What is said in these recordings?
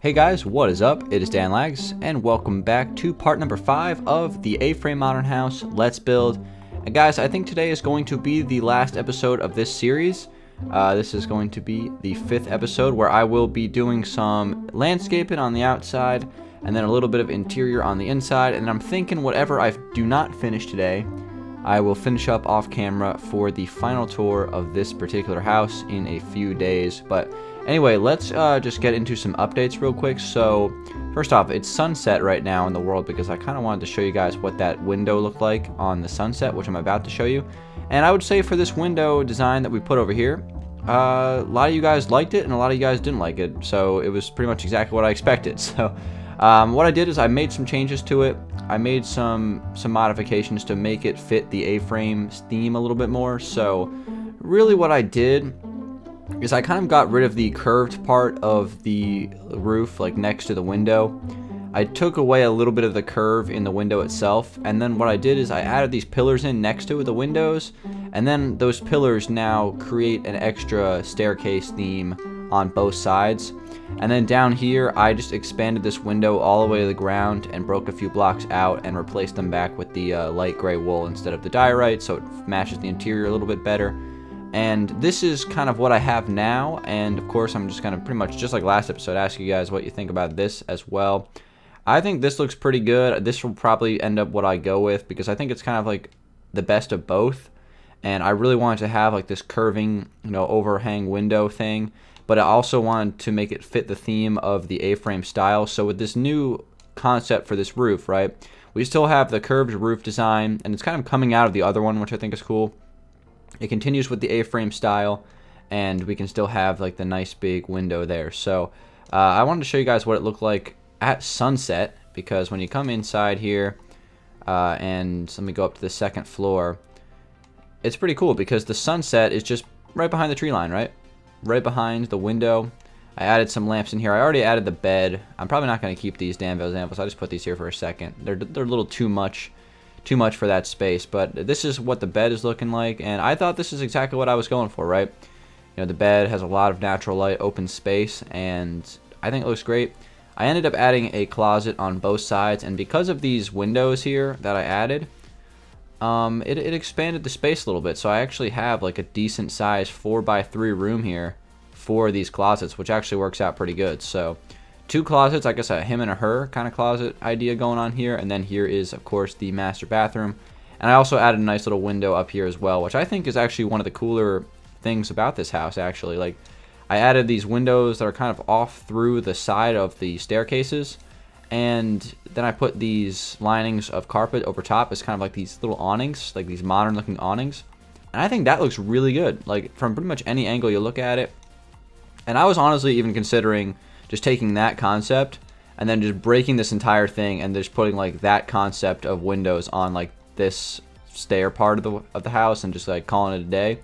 Hey guys, what is up? It is Dangeles, and welcome back to part number 5 of the A-Frame Modern House Let's Build. And guys, I think today is going to be the last episode of this series. This is going to be the 5th episode where I will be doing some landscaping on the outside and then a little bit of interior on the inside. And I'm thinking whatever I do not finish today, I will finish up off camera for the final tour of this particular house in a few days. But anyway, let's just get into some updates real quick. So first off, it's sunset right now in the world because I kind of wanted to show you guys what that window looked like on the sunset, which I'm about to show you. And I would say for this window design that we put over here, a lot of you guys liked it and a lot of you guys didn't like it. So it was pretty much exactly what I expected. So what I did is I made some changes to it. I made some modifications to make it fit the A-frame theme a little bit more. So really what I did is I kind of got rid of the curved part of the roof, like next to the window. I took away a little bit of the curve in the window itself, and then what I did is I added these pillars in next to the windows, and then those pillars now create an extra staircase theme on both sides. And then down here, I just expanded this window all the way to the ground and broke a few blocks out and replaced them back with the light gray wool instead of the diorite, so it matches the interior a little bit better. And this is kind of what I have now, and of course I'm just going to pretty much, just like last episode, ask you guys what you think about this as well. I think this looks pretty good. This will probably end up what I go with because I think it's kind of like the best of both. And I really wanted to have like this curving, overhang window thing, but I also wanted to make it fit the theme of the A-frame style. So with this new concept for this roof, right, we still have the curved roof design, and it's kind of coming out of the other one, which I think is cool. It continues with the A-frame style, and we can still have like the nice big window there. So I wanted to show you guys what it looked like at sunset, because when you come inside here, and let me go up to the second floor, it's pretty cool because the sunset is just right behind the tree line, right behind the window. I added some lamps in here. I already added the bed. I'm probably not going to keep these Dangeles lamps. I just put these here for a second. They're a little too much for that space, but this is what the bed is looking like, and I thought this is exactly what I was going for, right? The bed has a lot of natural light, open space, and I think it looks great. I ended up adding a closet on both sides, and because of these windows here that I added, it expanded the space a little bit, so I actually have like a decent size 4x3 room here for these closets, which actually works out pretty good. So 2 closets, I guess a him and a her kind of closet idea going on here, and then here is of course the master bathroom. And I also added a nice little window up here as well, which I think is actually one of the cooler things about this house. Actually, like, I added these windows that are kind of off through the side of the staircases, and then I put these linings of carpet over top as kind of like these little awnings, like these modern looking awnings, and I think that looks really good, like from pretty much any angle you look at it. And I was honestly even considering just taking that concept and then just breaking this entire thing and just putting like that concept of windows on like this stair part of the house and just like calling it a day.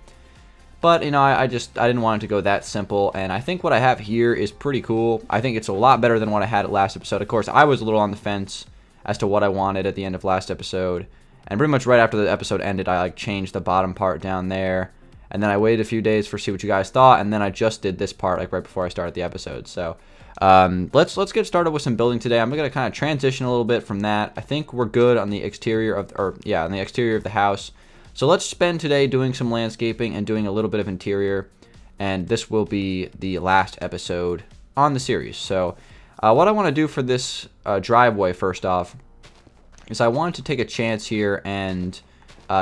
But I didn't want it to go that simple, and I think what I have here is pretty cool. I think it's a lot better than what I had at last episode. Of course, I was a little on the fence as to what I wanted at the end of last episode, and pretty much right after the episode ended, I like changed the bottom part down there. And then I waited a few days for see what you guys thought, and then I just did this part like right before I started the episode. So let's get started with some building today. I'm gonna kind of transition a little bit from that. I think we're good on the exterior of, on the exterior of the house. So let's spend today doing some landscaping and doing a little bit of interior, and this will be the last episode on the series. So what I want to do for this driveway, first off, is I want to take a chance here and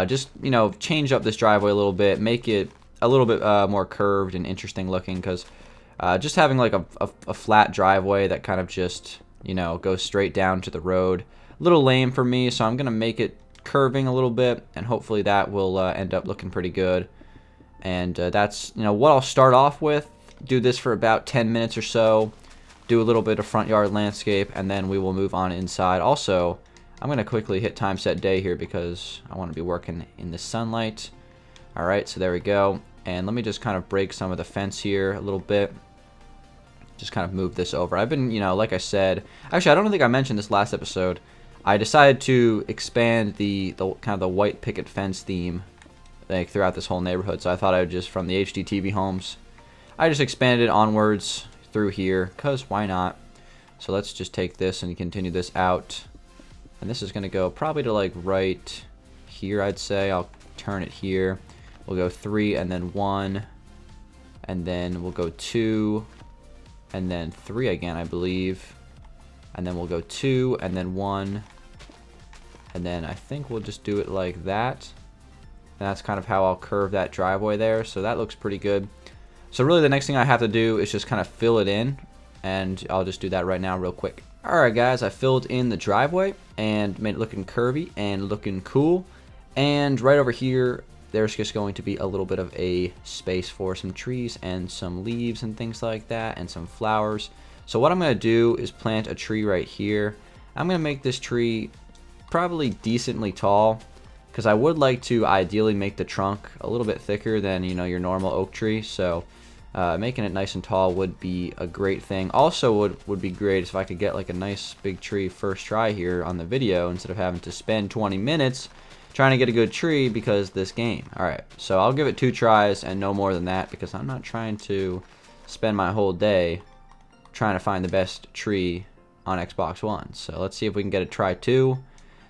just change up this driveway a little bit, make it a little bit more curved and interesting looking, because just having like a flat driveway that kind of just goes straight down to the road, a little lame for me. So I'm gonna make it curving a little bit, and hopefully that will end up looking pretty good. And that's what I'll start off with. Do this for about 10 minutes or so, do a little bit of front yard landscape, and then we will move on inside. Also, I'm going to quickly hit time set day here because I want to be working in the sunlight. Alright, so there we go. And let me just kind of break some of the fence here a little bit. Just kind of move this over. I've been, like I said, actually I don't think I mentioned this last episode. I decided to expand the kind of the white picket fence theme like throughout this whole neighborhood. So I thought I would just, from the HDTV homes, I just expanded onwards through here, because why not? So let's just take this and continue this out. And this is going to go probably to like right here, I'd say. I'll turn it here. We'll go 3 and then 1. And then we'll go 2. And then 3 again, I believe. And then we'll go 2 and then 1. And then I think we'll just do it like that. And that's kind of how I'll curve that driveway there. So that looks pretty good. So really the next thing I have to do is just kind of fill it in. And I'll just do that right now real quick. Alright guys, I filled in the driveway and made it looking curvy and looking cool. And right over here, there's just going to be a little bit of a space for some trees and some leaves and things like that and some flowers. So what I'm going to do is plant a tree right here. I'm going to make this tree probably decently tall because I would like to ideally make the trunk a little bit thicker than, you know, your normal oak tree. So making it nice and tall would be a great thing. Also would be great if I could get like a nice big tree first try here on the video instead of having to spend 20 minutes trying to get a good tree because this game. Alright, so I'll give it 2 tries and no more than that because I'm not trying to spend my whole day trying to find the best tree on Xbox One. So let's see if we can get a try 2.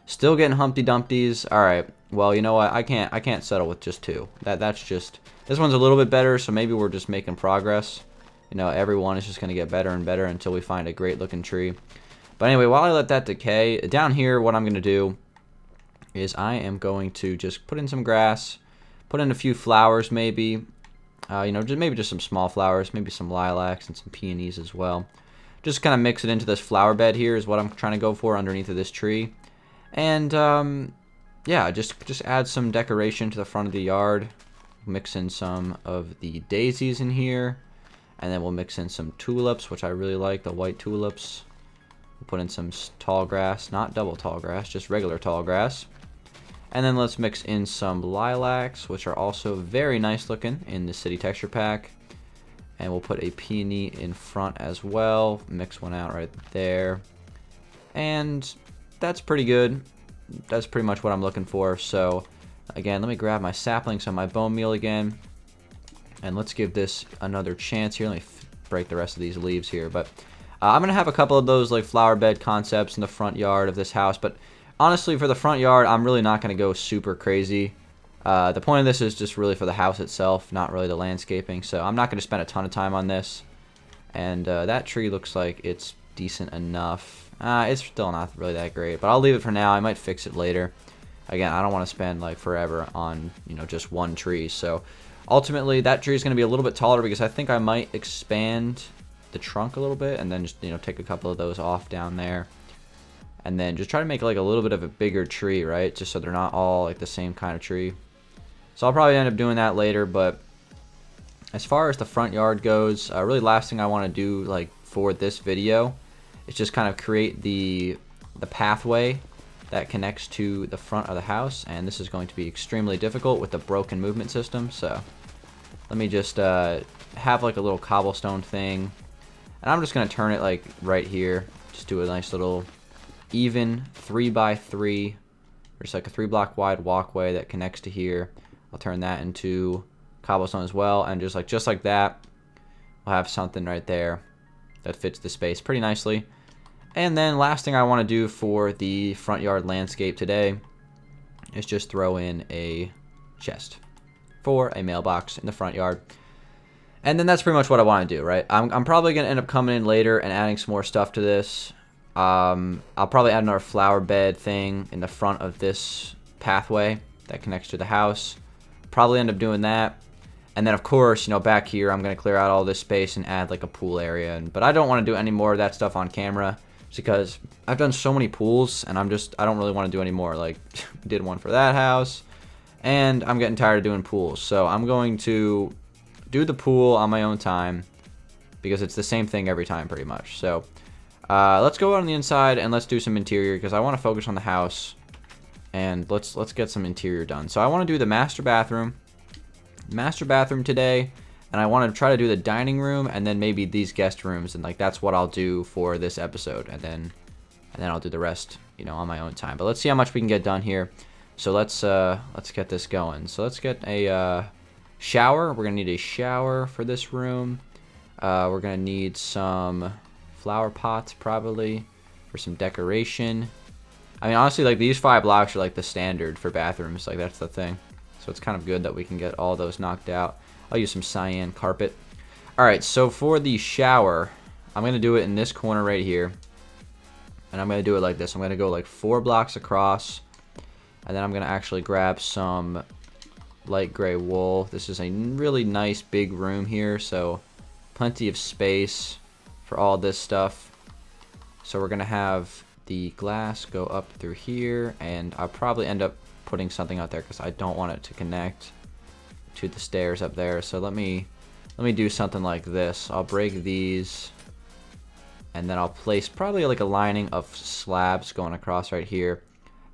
Still getting Humpty Dumpties. Alright, well, you know what? I can't settle with just 2. That's just... This one's a little bit better, so maybe we're just making progress. You know, every one is just going to get better and better until we find a great looking tree. But anyway, while I let that decay, down here what I'm going to do is I am going to just put in some grass, put in a few flowers maybe. You know, maybe just some small flowers, maybe some lilacs and some peonies as well. Just kind of mix it into this flower bed here is what I'm trying to go for underneath of this tree. And yeah, just add some decoration to the front of the yard. Mix in some of the daisies in here, and then we'll mix in some tulips, which I really like, the white tulips. We'll put in some tall grass, not double tall grass, just regular tall grass. And then let's mix in some lilacs, which are also very nice looking in the city texture pack. And we'll put a peony in front as well, mix one out right there. And that's pretty good. That's pretty much what I'm looking for. So again, let me grab my saplings on my bone meal again. And let's give this another chance here. Let me break the rest of these leaves here. But I'm going to have a couple of those like flower bed concepts in the front yard of this house. But honestly, for the front yard, I'm really not going to go super crazy. The point of this is just really for the house itself, not really the landscaping. So I'm not going to spend a ton of time on this. And that tree looks like it's decent enough. It's still not really that great. But I'll leave it for now. I might fix it later. Again, I don't want to spend like forever on, you know, just one tree. So ultimately that tree is going to be a little bit taller because I think I might expand the trunk a little bit and then just, you know, take a couple of those off down there. And then just try to make like a little bit of a bigger tree, right? Just so they're not all like the same kind of tree. So I'll probably end up doing that later, but as far as the front yard goes, really last thing I want to do like for this video is just kind of create the pathway that connects to the front of the house, and this is going to be extremely difficult with the broken movement system. So let me just have like a little cobblestone thing, and I'm just gonna turn it like right here. Just do a nice little even 3x3, there's like a 3-block wide walkway that connects to here. I'll turn that into cobblestone as well, and just like that, we'll have something right there that fits the space pretty nicely. And then last thing I want to do for the front yard landscape today is just throw in a chest for a mailbox in the front yard. And then that's pretty much what I want to do, right? I'm probably going to end up coming in later and adding some more stuff to this. I'll probably add another flower bed thing in the front of this pathway that connects to the house. Probably end up doing that. And then, of course, you know, back here, I'm going to clear out all this space and add like a pool area. But I don't want to do any more of that stuff on camera, because I've done so many pools and I don't really want to do any more. Like, did one for that house and I'm getting tired of doing pools. So I'm going to do the pool on my own time because it's the same thing every time pretty much. So let's go out on the inside and let's do some interior because I want to focus on the house, and let's get some interior done. So I want to do the master bathroom today. And I want to try to do the dining room and then maybe these guest rooms, and like that's what I'll do for this episode, and then I'll do the rest, you know, on my own time. But let's see how much we can get done here. So let's get this going. So let's get a shower. We're gonna need a shower for this room. We're gonna need some flower pots probably for some decoration. I mean, honestly, like these 5 blocks are like the standard for bathrooms. Like that's the thing. So it's kind of good that we can get all those knocked out. I'll use some cyan carpet. All right, so for the shower, I'm going to do it in this corner right here. And I'm going to do it like this. I'm going to go like 4 blocks across. And then I'm going to actually grab some light gray wool. This is a really nice big room here, so plenty of space for all this stuff. So we're going to have the glass go up through here, and I'll probably end up putting something out there because I don't want it to connect to the stairs up there. So let me do something like this. I'll break these, and then I'll place probably like a lining of slabs going across right here,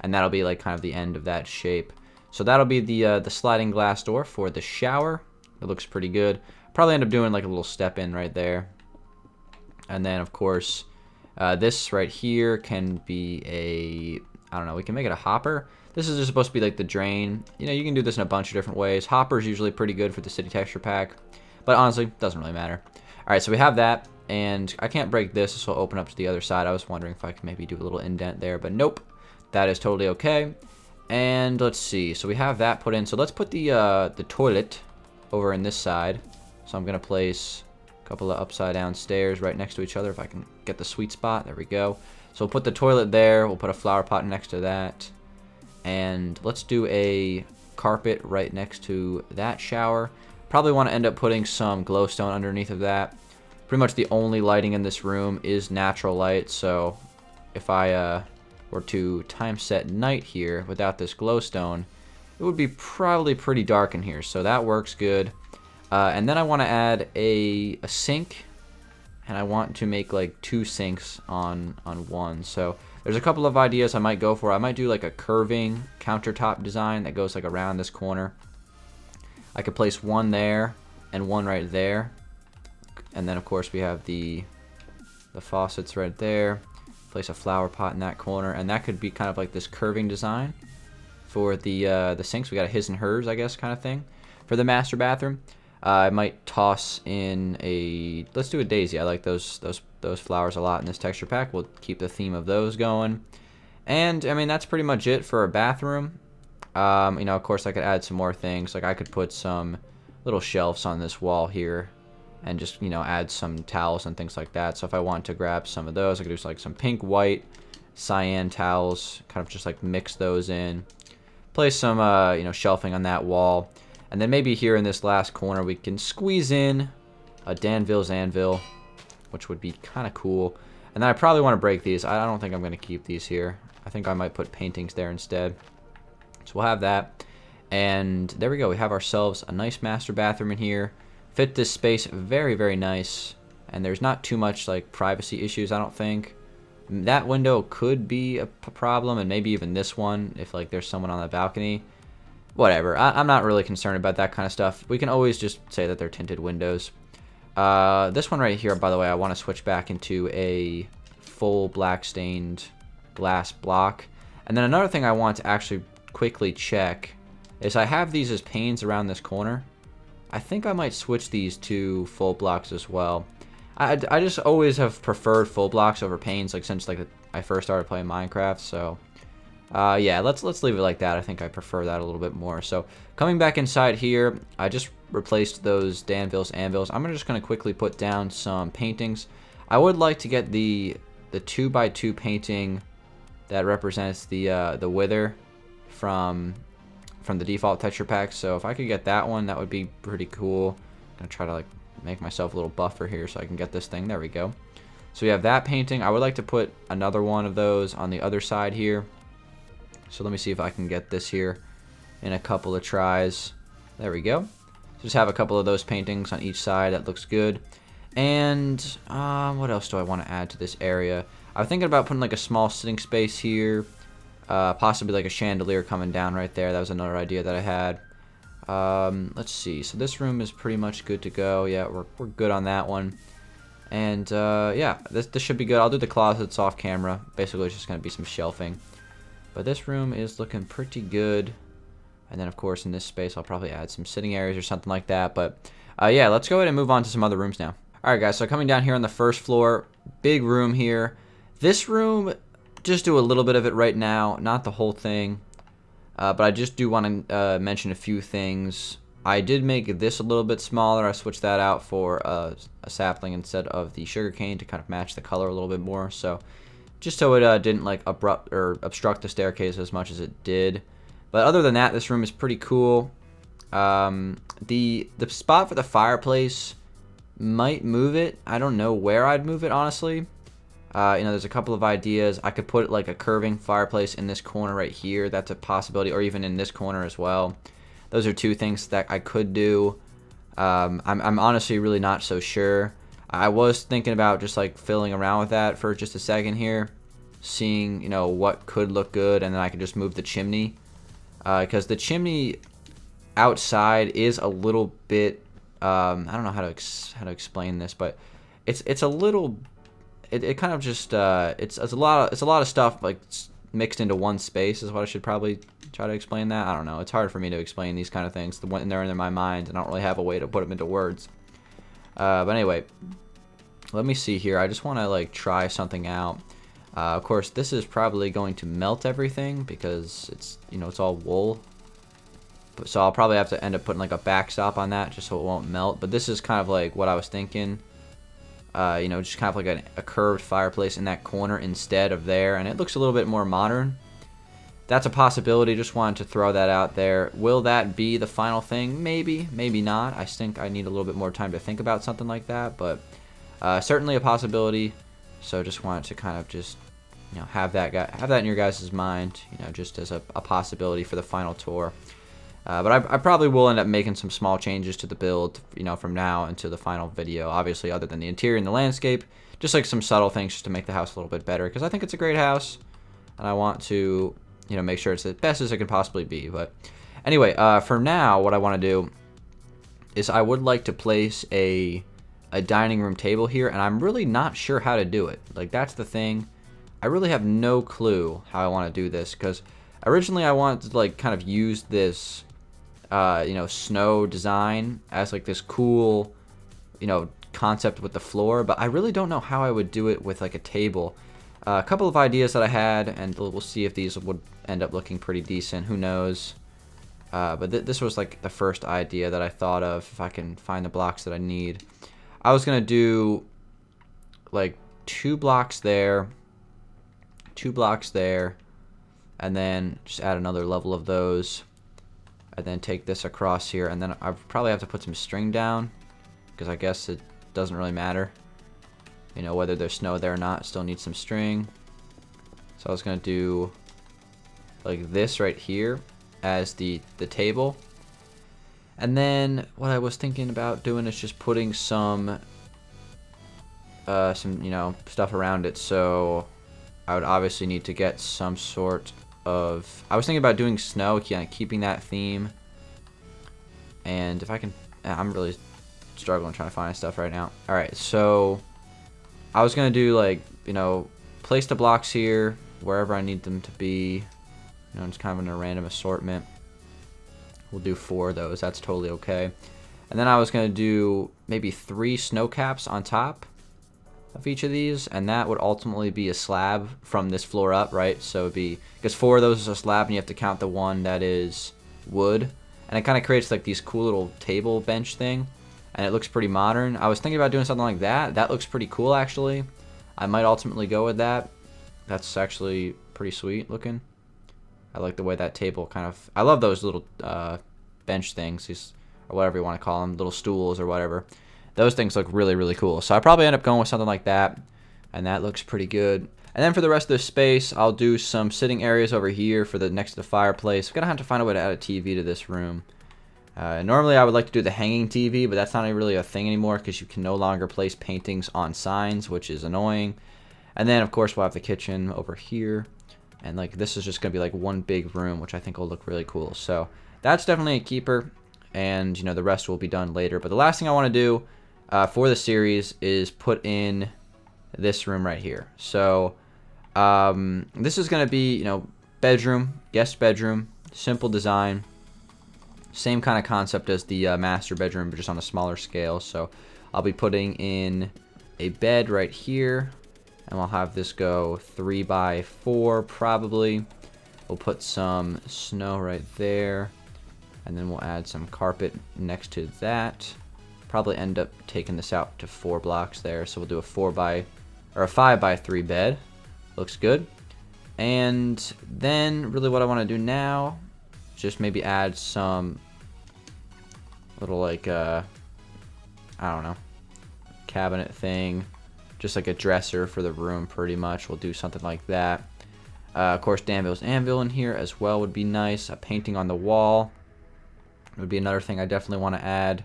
and that'll be like kind of the end of that shape. So that'll be the sliding glass door for the shower. It looks pretty good. Probably end up doing like a little step in right there, and then of course this right here can be a, I don't know, we can make it a hopper. This is just supposed to be like the drain. You know, you can do this in a bunch of different ways. Hopper's usually pretty good for the city texture pack, but honestly, doesn't really matter. All right, so we have that, and I can't break this, so I'll open up to the other side. I was wondering if I could maybe do a little indent there, but nope. That is totally okay. And let's see, so we have that put in. So let's put the toilet over in this side. So I'm gonna place a couple of upside down stairs right next to each other if I can get the sweet spot. There we go. So we'll put the toilet there. We'll put a flower pot next to that. And let's do a carpet right next to that shower. Probably want to end up putting some glowstone underneath of that. Pretty much the only lighting in this room is natural light. So if I were to time set night here without this glowstone, it would be probably pretty dark in here. So that works good. And then I want to add a sink, and I want to make like 2 sinks on one. So there's a couple of ideas I might go for. I might do like a curving countertop design that goes like around this corner. I could place one there and one right there, and then of course we have the faucets right there. Place a flower pot in that corner, and that could be kind of like this curving design for the sinks. We got a his and hers, I guess, kind of thing for the master bathroom. I might toss in a, let's do a daisy. I like those flowers a lot in this texture pack. We'll keep the theme of those going. And I mean, that's pretty much it for a bathroom. You know, of course I could add some more things. Like I could put some little shelves on this wall here and just, you know, add some towels and things like that. So if I want to grab some of those, I could do like some pink, white, cyan towels, kind of just like mix those in. Place some, you know, shelving on that wall. And then maybe here in this last corner, we can squeeze in a Danville's anvil, which would be kind of cool. And then I probably want to break these. I don't think I'm going to keep these here. I think I might put paintings there instead. So we'll have that. And there we go. We have ourselves a nice master bathroom in here. Fit this space very, very nice. And there's not too much like privacy issues, I don't think. That window could be a problem, and maybe even this one if like there's someone on the balcony. Whatever. I'm not really concerned about that kind of stuff. We can always just say that they're tinted windows. This one right here, by the way, I want to switch back into a full black stained glass block. And then another thing I want to actually quickly check is I have these as panes around this corner. I think I might switch these to full blocks as well. I just always have preferred full blocks over panes, like since like I first started playing Minecraft. So yeah, let's leave it like that. I think I prefer that a little bit more. So coming back inside here, I just replaced those Danville's anvils. I'm just going to quickly put down some paintings. I would like to get the 2x2 painting that represents the wither from the default texture pack. So if I could get that one, that would be pretty cool. I'm gonna try to like make myself a little buffer here so I can get this thing. There we go. So we have that painting. I would like to put another one of those on the other side here. So let me see if I can get this here in a couple of tries. There we go. Just have a couple of those paintings on each side. That looks good. And what else do I want to add to this area? I was thinking about putting like a small sitting space here. Possibly like a chandelier coming down right there. That was another idea that I had. Let's see. So this room is pretty much good to go. Yeah, we're good on that one. And yeah, this should be good. I'll do the closets off camera. Basically, it's just going to be some shelving. But this room is looking pretty good. And then, of course, in this space, I'll probably add some sitting areas or something like that. But yeah, let's go ahead and move on to some other rooms now. Alright guys, so coming down here on the first floor, big room here. This room, just do a little bit of it right now, not the whole thing. But I just do want to mention a few things. I did make this a little bit smaller. I switched that out for a sapling instead of the sugarcane to kind of match the color a little bit more. So just so it didn't like obstruct the staircase as much as it did. But other than that, this room is pretty cool. The spot for the fireplace, might move it. I don't know where I'd move it, honestly. You know, there's a couple of ideas. I could put like a curving fireplace in this corner right here. That's a possibility, or even in this corner as well. Those are two things that I could do. I'm honestly really not so sure. I was thinking about just like filling around with that for just a second here, seeing, you know, what could look good, and then I could just move the chimney, because the chimney outside is a little bit. I don't know how to explain this, but it's a little. It kind of just it's a lot of stuff like mixed into one space is what I should probably try to explain that. I don't know. It's hard for me to explain these kind of things when they're in my mind, and I don't really have a way to put them into words. But anyway, let me see here. I just want to like try something out. Of course, this is probably going to melt everything because it's, you know, it's all wool. So I'll probably have to end up putting like a backstop on that just so it won't melt. But this is kind of like what I was thinking. You know, just kind of like a curved fireplace in that corner instead of there. And it looks a little bit more modern. That's a possibility. Just wanted to throw that out there. Will that be the final thing? Maybe. Maybe not. I think I need a little bit more time to think about something like that. But certainly a possibility. So just wanted to kind of just, you know, have that in your guys' mind. You know, just as a possibility for the final tour. But I probably will end up making some small changes to the build, you know, from now into the final video. Obviously, other than the interior and the landscape, just like some subtle things just to make the house a little bit better. Because I think it's a great house, and I want to, you know, make sure it's the best as it can possibly be. But anyway, for now, what I want to do is I would like to place a dining room table here, and I'm really not sure how to do it. Like, that's the thing. I really have no clue how I want to do this, because originally I wanted to like kind of use this you know, snow design as like this cool, you know, concept with the floor, but I really don't know how I would do it with like a table. A couple of ideas that I had, and we'll see if these would end up looking pretty decent. Who knows? But this was like the first idea that I thought of. If I can find the blocks that I need, I was gonna do like 2 blocks there, 2 blocks there, and then just add another level of those. And then take this across here, and then I probably have to put some string down, because I guess it doesn't really matter, you know, whether there's snow there or not. It still needs some string. So I was gonna do like this right here as the table, and then what I was thinking about doing is just putting some you know, stuff around it. So I would obviously need to get some sort of, I was thinking about doing snow, keeping that theme. And if I can, I'm really struggling trying to find stuff right now. Alright, so I was gonna do like, you know, place the blocks here wherever I need them to be, you know, just kind of in a random assortment. We'll do 4 of those, that's totally okay. And then I was gonna do maybe 3 snow caps on top of each of these, and that would ultimately be a slab from this floor up, right? So it'd be, because 4 of those is a slab, and you have to count the one that is wood, and it kind of creates like these cool little table bench thing, and it looks pretty modern. I was thinking about doing something like that. That looks pretty cool, actually. I might ultimately go with that. That's actually pretty sweet looking. I like the way that table kind of, I love those little bench things, these, or whatever you want to call them, little stools or whatever. Those things look really, really cool. So I probably end up going with something like that, and that looks pretty good. And then for the rest of the space, I'll do some sitting areas over here for the next to the fireplace. I'm gonna have to find a way to add a TV to this room. Normally I would like to do the hanging TV, but that's not really a thing anymore because you can no longer place paintings on signs, which is annoying. And then of course we'll have the kitchen over here, and like this is just gonna be like one big room, which I think will look really cool. So that's definitely a keeper, and you know, the rest will be done later. But the last thing I want to do for the series is put in this room right here. So this is going to be, you know, bedroom, guest bedroom, simple design, same kind of concept as the master bedroom, but just on a smaller scale. So I'll be putting in a bed right here, and we'll have this go 3 by 4 probably. We'll put some snow right there, and then we'll add some carpet next to that. Probably end up taking this out to 4 blocks there, so we'll do a 5 by 3 bed. Looks good. And then really what I want to do now, just maybe add some little like I don't know, cabinet thing, just like a dresser for the room pretty much. We'll do something like that. Of course, Dangeles anvil in here as well would be nice. A painting on the wall would be another thing I definitely want to add.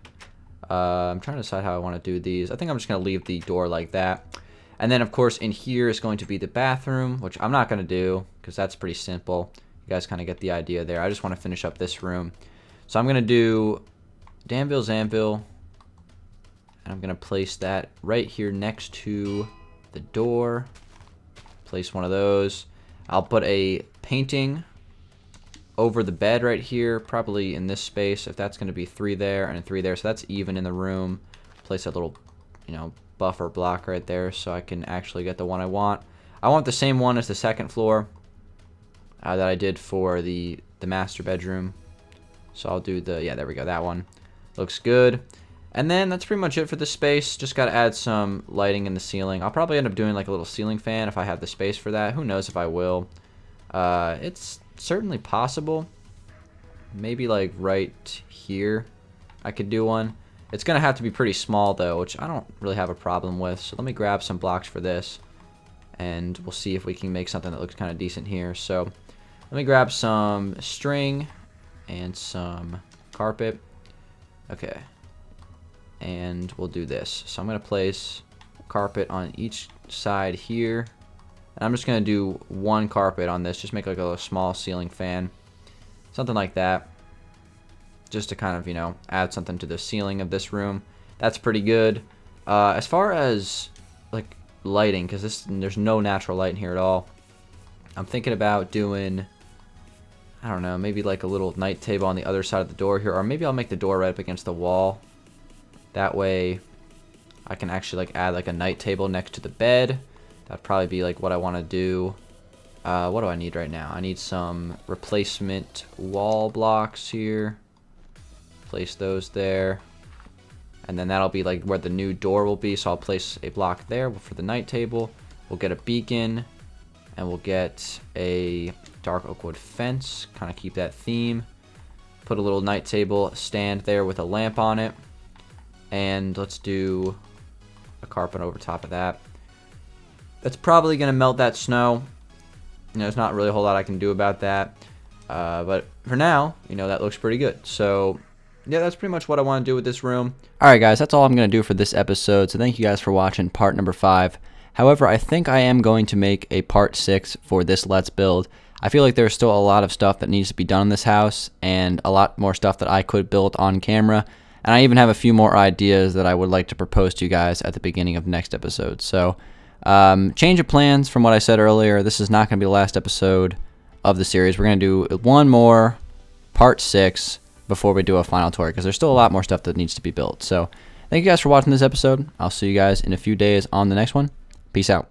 I'm trying to decide how I want to do these. I think I'm just going to leave the door like that. And then, of course, in here is going to be the bathroom, which I'm not going to do because that's pretty simple. You guys kind of get the idea there. I just want to finish up this room. So I'm going to do Dangeles anvil, and I'm going to place that right here next to the door. Place one of those. I'll put a painting over the bed right here, probably in this space, if that's going to be 3 there and 3 there, so that's even in the room. Place a little, buffer block right there so I can actually get the one I want. I want the same one as the second floor that I did for the master bedroom. So I'll do the, yeah, there we go, that one. Looks good. And then that's pretty much it for the space. Just got to add some lighting in the ceiling. I'll probably end up doing like a little ceiling fan if I have the space for that. Who knows if I will. It's certainly possible. Maybe like right here I could do one. It's going to have to be pretty small though, which I don't really have a problem with. So let me grab some blocks for this, and we'll see if we can make something that looks kind of decent here. So let me grab some string and some carpet. Okay. And we'll do this. So I'm going to place carpet on each side here. And I'm just going to do 1 carpet on this. Just make like a small ceiling fan. Something like that. Just to kind of, add something to the ceiling of this room. That's pretty good. As far as like lighting, because there's no natural light in here at all. I'm thinking about doing, I don't know, maybe like a little night table on the other side of the door here. Or maybe I'll make the door right up against the wall. That way I can actually like add like a night table next to the bed. That'd probably be like what I want to do. What do I need right now? I need some replacement wall blocks here. Place those there. And then that'll be like where the new door will be. So I'll place a block there for the night table. We'll get a beacon. And we'll get a dark oak wood fence. Kind of keep that theme. Put a little night table stand there with a lamp on it. And let's do a carpet over top of that. That's probably going to melt that snow. There's not really a whole lot I can do about that. But for now, that looks pretty good. So yeah, that's pretty much what I want to do with this room. Alright guys, that's all I'm going to do for this episode. So thank you guys for watching part number 5. However, I think I am going to make a part 6 for this Let's Build. I feel like there's still a lot of stuff that needs to be done in this house, and a lot more stuff that I could build on camera. And I even have a few more ideas that I would like to propose to you guys at the beginning of next episode. So, change of plans from what I said earlier. This is not going to be the last episode of the series. We're going to do one more, part 6, before we do a final tour, because there's still a lot more stuff that needs to be built. So, thank you guys for watching this episode. I'll see you guys in a few days on the next one. Peace out.